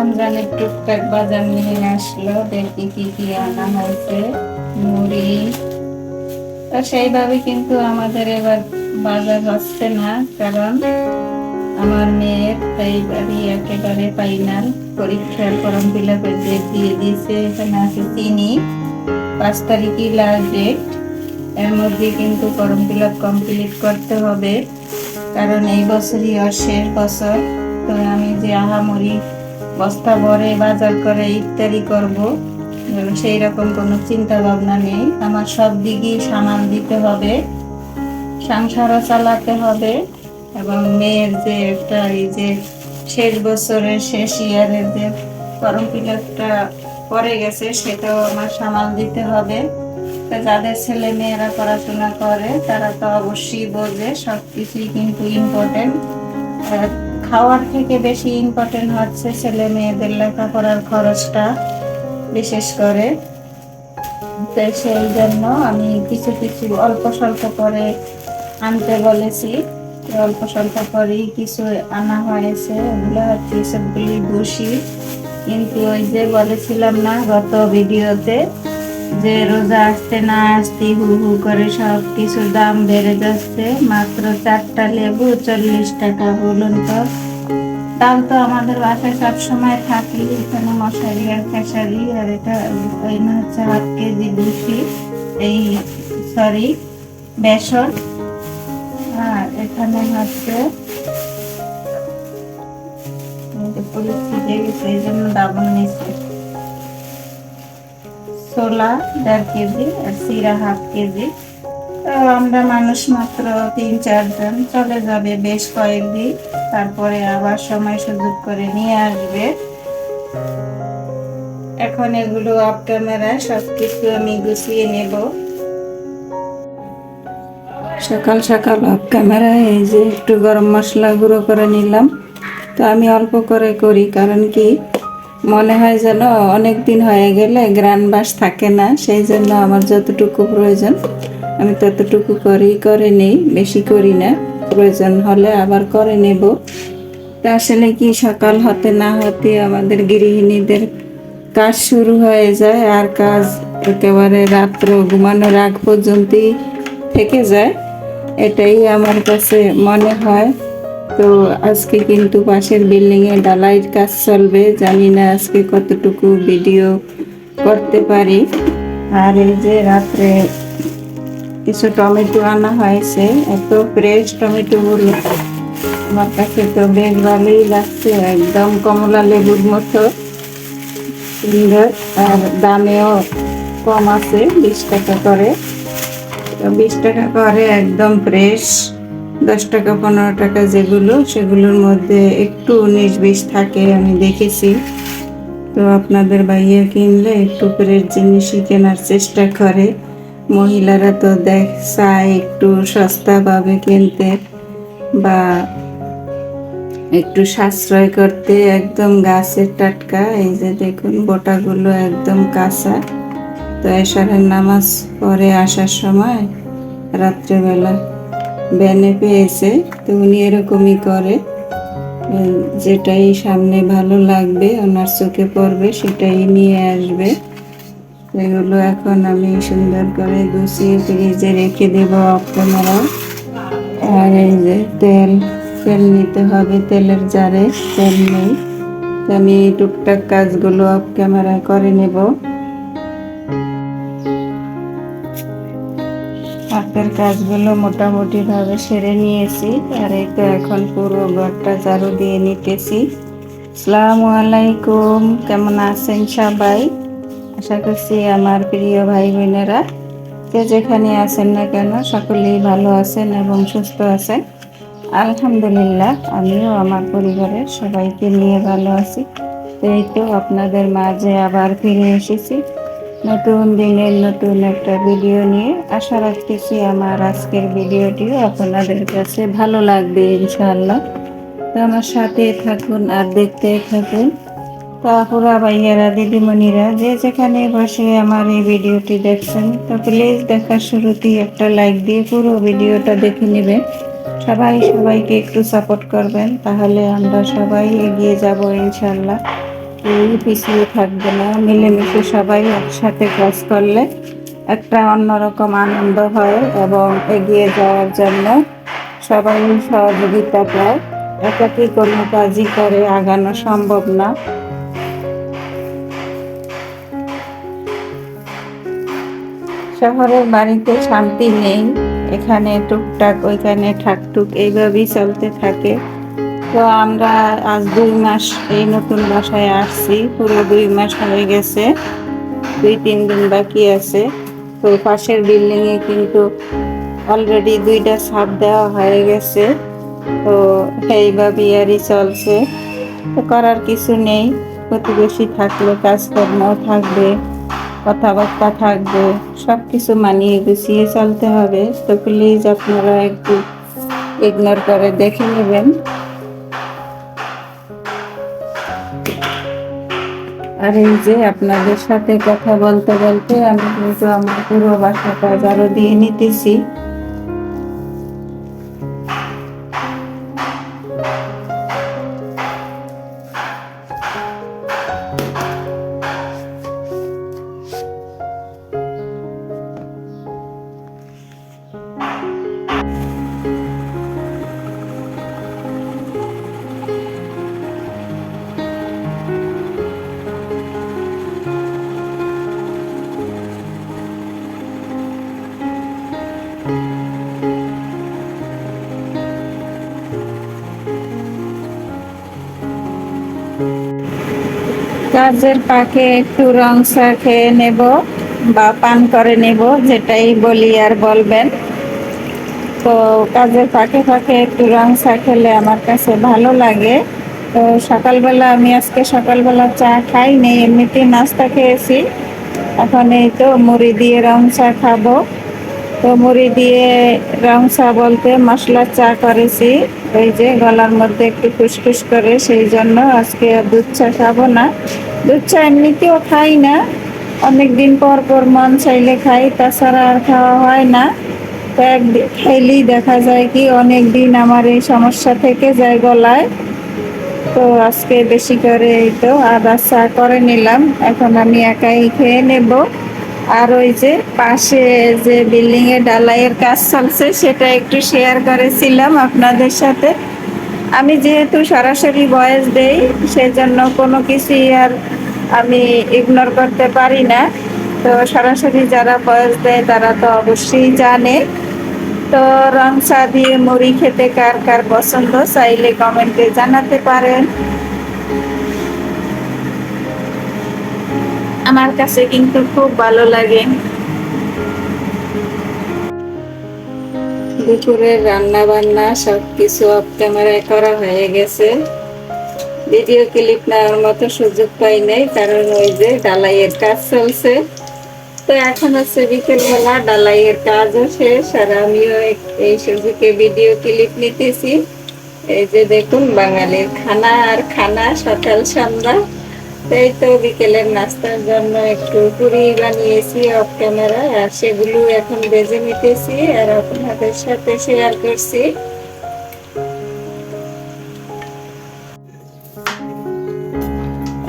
রমজানের টুকটাক বাজার নিয়ে আসলো, দেখি কি কি আনা হয়েছে। মুড়ি তো সেইভাবে কিন্তু আমাদের এবার বাজার হচ্ছে না, কারণ আমার মেয়ের এইবারই একেবারে ফাইনাল পরীক্ষার ফর্ম ফিল আপের ডেট দিয়ে দিয়েছে। এখানে আছে চিনি, 5 তারিখই লাস্ট ডেট। এর মধ্যে কিন্তু ফর্ম ফিল আপ কমপ্লিট করতে হবে, কারণ এই বছরই ওর শেষ বছর। তো আমি যে আহামরি বস্তা ভরে বাজার করে ইফতারি করব, সেই রকম কোনো চিন্তা ভাবনা নেই। আমার সব দিকেই সামাল দিতে হবে, সংসারও চালাতে হবে, এবং মেয়ের যে একটা এই যে শেষ বছরের শেষ ইয়ারের যে ফর্ম ফিল আপটা পড়ে গেছে, সেটাও আমার সামাল দিতে হবে। তো যাদের ছেলে মেয়েরা পড়াশোনা করে তারা তো অবশ্যই বোঝে সবকিছুই কিন্তু ইম্পর্টেন্ট। খাওয়ার থেকে বেশি ইম্পর্টেন্ট হচ্ছে ছেলে মেয়েদের লেখাপড়ার খরচটা, বিশেষ করে। তো সেই জন্য আমি কিছু কিছু অল্প স্বল্প করে আনতে বলেছি। অল্প স্বল্প করেই কিছু আনা হয়েছে। ওগুলো হচ্ছে সবগুলি বসি, কিন্তু ওই যে বলেছিলাম না গত ভিডিওতে, যে রোজা আসতে না আসতে হু হু করে সব কিছুর দাম বেড়ে যাচ্ছে। মাত্র 4টা লেবু 40 টাকা, বলুন তো। তাও তো আমাদের বাসায় সব সময় থাকি, এখানে মশারি আর খেসারি, আর এটা ওই না হচ্ছে 1/2 কেজি ভুসি, এই সরি বেসন। আর এখানে হচ্ছে এই জন্য দাবন নিচ্ছে ছোলা 1.5 কেজি আর চিরা 1/2 কেজি। তো আমরা মানুষ মাত্র 3-4 জন, চলে যাবে বেশ কয়েকদিন, তারপরে আবার সময় সুযোগ করে নিয়ে আসবে। এখন এগুলো অফ ক্যামেরায় সবকিছু আমি গুছিয়ে নেব। সকাল সকাল অফ ক্যামেরায় এই যে একটু গরম মশলা গুঁড়ো করে নিলাম। তো আমি অল্প করে করি, কারণ কি মনে হয় যেন অনেক দিন হয়ে গেলে গ্রান বাস থাকে না, সেই জন্য আমার যতটুকু প্রয়োজন আমি ততটুকু করে নেই, বেশি করি না। প্রয়োজন হলে আবার করে নেব। তা আসলে কি সকাল হতে না হতে আমাদের গৃহিণীদের কাজ শুরু হয়ে যায়, আর কাজ একেবারে রাত্র ঘুমানোর আগ পর্যন্তই থেকে যায়, এটাই আমার কাছে মনে হয়। তো আজকে কিন্তু পাশের বিল্ডিংয়ে ঢালাইয়ের কাজ চলবে, জানি না আজকে কতটুকু ভিডিও করতে পারি। আর এই যে রাত্রে কিছু টমেটো আনা হয়েছে, এত ফ্রেশ টমেটোগুলো আমার কাছে তো বেশ ভালোই লাগছে, একদম কমলা লেবুর মতো সুন্দর। আর দামেও কম আছে, 20 টাকা করে। 20 টাকা করে একদম ফ্রেশ। 10 টাকা 15 টাকা যেগুলো, সেগুলোর মধ্যে একটু 19-20 থাকে, আমি দেখেছি। তো আপনাদের ভাইয়া কিনলে একটু ফ্রেশ জিনিসই কেনার চেষ্টা করে। মহিলারা তো চায় একটু সস্তাভাবে কিনতে বা একটু সাশ্রয় করতে। একদম গাছের টাটকা, এই যে দেখুন গোটাগুলো একদম কাঁচা। তো এশারের নামাজ পরে আসার সময় রাত্রেবেলা ভ্যানে পেয়েছে, তো উনি এরকমই করে, যেটাই সামনে ভালো লাগবে ওনার চোখে পড়বে সেটাই নিয়ে আসবে। এগুলো এখন আমি সুন্দর করে গুছিয়ে ফ্রিজে রেখে দেব অফ ক্যামেরা। আর এই যে তেল নিতে হবে, তেলের জারে তেল নেই, তো আমি টুকটাক কাজগুলো অফ ক্যামেরায় করে নেব। হাতের কাজগুলো মোটামুটি ভাবে সেরে নিয়েছি, আর এই তো এখন পুরো ঘরটা ঝাড়ু দিয়ে নিতেছি। আসসালামু আলাইকুম, কেমন আছেন সবাই? আশা করছি আমার প্রিয় ভাই বোনেরা যে যেখানে আছেন না কেন সকলেই ভালো আছেন এবং সুস্থ আছেন। আলহামদুলিল্লাহ, আমিও আমার পরিবারের সবাইকে নিয়ে ভালো আছি। এই তো আপনাদের মাঝে আবার ফিরে এসেছি নতুন দিনের নতুন একটা ভিডিও নিয়ে। আশা রাখতেছি আমার আজকের ভিডিওটিও আপনাদের কাছে ভালো লাগবে ইনশাআল্লাহ। তো আমার সাথে থাকুন আর দেখতে থাকুন। তো আপুরা ভাইয়ারা দিদিমণিরা যে যেখানে বসে আমার এই ভিডিওটি দেখছেন, তো প্লিজ দেখার শুরুতেই একটা লাইক দিয়ে পুরো ভিডিওটা দেখে নেবেন। সবাই সবাইকে একটু সাপোর্ট করবেন, তাহলে আমরা সবাই এগিয়ে যাব ইনশাআল্লাহ। কেউই পিছিয়ে থাকবে না। মিলেমিশে সবাই একসাথে কাজ করলে একটা অন্যরকম আনন্দ হয় এবং এগিয়ে যাওয়ার জন্য সবাই সহযোগিতা পায়। একাকী কোনো কাজই করে আগানো সম্ভব না। শহরের বাড়িতে শান্তি নেই, এখানে টুকটাক ওইখানে ঠাকটুক এইভাবেই চলতে থাকে। তো আমরা আজ 2 মাস এই নতুন বাসায় আসছি, পুরো 2 মাস হয়ে গেছে, 2-3 দিন বাকি আছে। তো পাশের বিল্ডিংয়ে কিন্তু অলরেডি 2টা ছাদ দেওয়া হয়ে গেছে। তো এইভাবেই আরই চলছে। তো করার কিছু নেই, প্রতিবেশী থাকলে কাজকর্মও থাকবে, কথাবার্তা থাকবে, সব কিছু মানিয়ে গুছিয়ে চলতে হবে। তো প্লিজ আপনারা একটু ইগনোর করে দেখে নেবেন। আর এই যে আপনাদের সাথে কথা বলতে বলতে আমি কিন্তু আমার পুরো বাসাটা ঝাড়ু দিয়ে নিতেছি। কাজের পাকে একটু রং চা খেয়ে নেব বা পান করে নেব, যেটাই বলি আর বলবেন। তো কাজের ফাঁকে ফাঁকে একটু রং চা খেলে আমার কাছে ভালো লাগে। তো সকালবেলা আমি আজকে সকালবেলা চা খাইনি, এমনিতেই নাস্তা খেয়েছি। এখন এই তো মুড়ি দিয়ে রং চা খাবো। তো মুড়ি দিয়ে রং চা বলতে মশলা চা করেছি, ওই যে গলার মধ্যে একটু ফুসফুস করে, সেই জন্য আজকে আর দুধ চা খাবো না। দুধ চা এমনিতেও খাই না, অনেকদিন পর পর মন চাইলে খাই, তাছাড়া আর খাওয়া হয় না। তো একদিন খাইলেই দেখা যায় কি অনেক দিন আমার এই সমস্যা থেকে যায় গলায়। তো আজকে বেশি করে এই তো আদা চা করে নিলাম, এখন আমি একাই খেয়ে নেব। আর ওই যে পাশে যে বিল্ডিং এ ঢালাইয়ের কাজ চলছে সেটা একটু শেয়ার করেছিলাম আপনাদের সাথে। আমি যেহেতু সরাসরি ভয়েস দেই, সেজন্য কোনো কিছুই আর আমি ইগনোর করতে পারি না। তো সরাসরি যারা ভয়েস দেয় তারা তো অবশ্যই জানে। তো রং চা দিয়ে মুড়ি খেতে কার কার পছন্দ, চাইলে কমেন্টে জানাতে পারেন। আমার কাছে কিন্তু খুব ভালো লাগে। দুপুরের রান্না বান্না সবকিছু অফ ক্যামেরায় করা হয়ে গেছে, ভিডিও ক্লিপ নেওয়ার মতো সুযোগ পাই নাই, কারণ ওই যে ঢালাইয়ের কাজ চলছে। তো এখন হচ্ছে বিকেলবেলা, ঢালাইয়ের কাজও শেষ, আর আমিও এই সুযোগে ভিডিও ক্লিপ নিতেছি। এই যে দেখুন বাঙালির খানা আর খানা, সকাল সন্ধ্যা। এই তো বিকেলের নাস্তার জন্য একটু পুরি বানিয়েছি অফ ক্যামেরায়, আর সেগুলো এখন ভেজে নিতেছি আর আপনাদের সাথে শেয়ার করছি।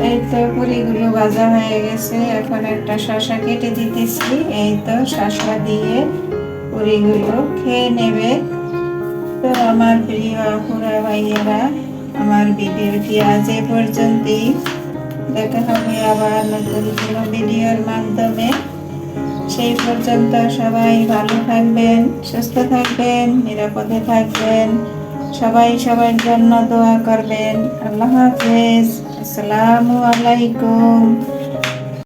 এই তো পুরিগুলো ভাজা হয়ে গেছে, এখন একটা শসা কেটে দিতেছি। এই তো শসা দিয়ে পুরিগুলো খেয়ে নেবে। তো আমার প্রিয় আপুরা ভাইয়েরা, আমার ভিডিওটি আজ এ পর্যন্তই। দেখা হবে আবার নতুন কোনো ভিডিওর মাধ্যমে। সেই পর্যন্ত সবাই ভালো থাকবেন, সুস্থ থাকবেন, নিরাপদে থাকবেন। সবাই সবার জন্য দোয়া করবেন। আল্লাহ হাফেজ। আসসালামু আলাইকুম।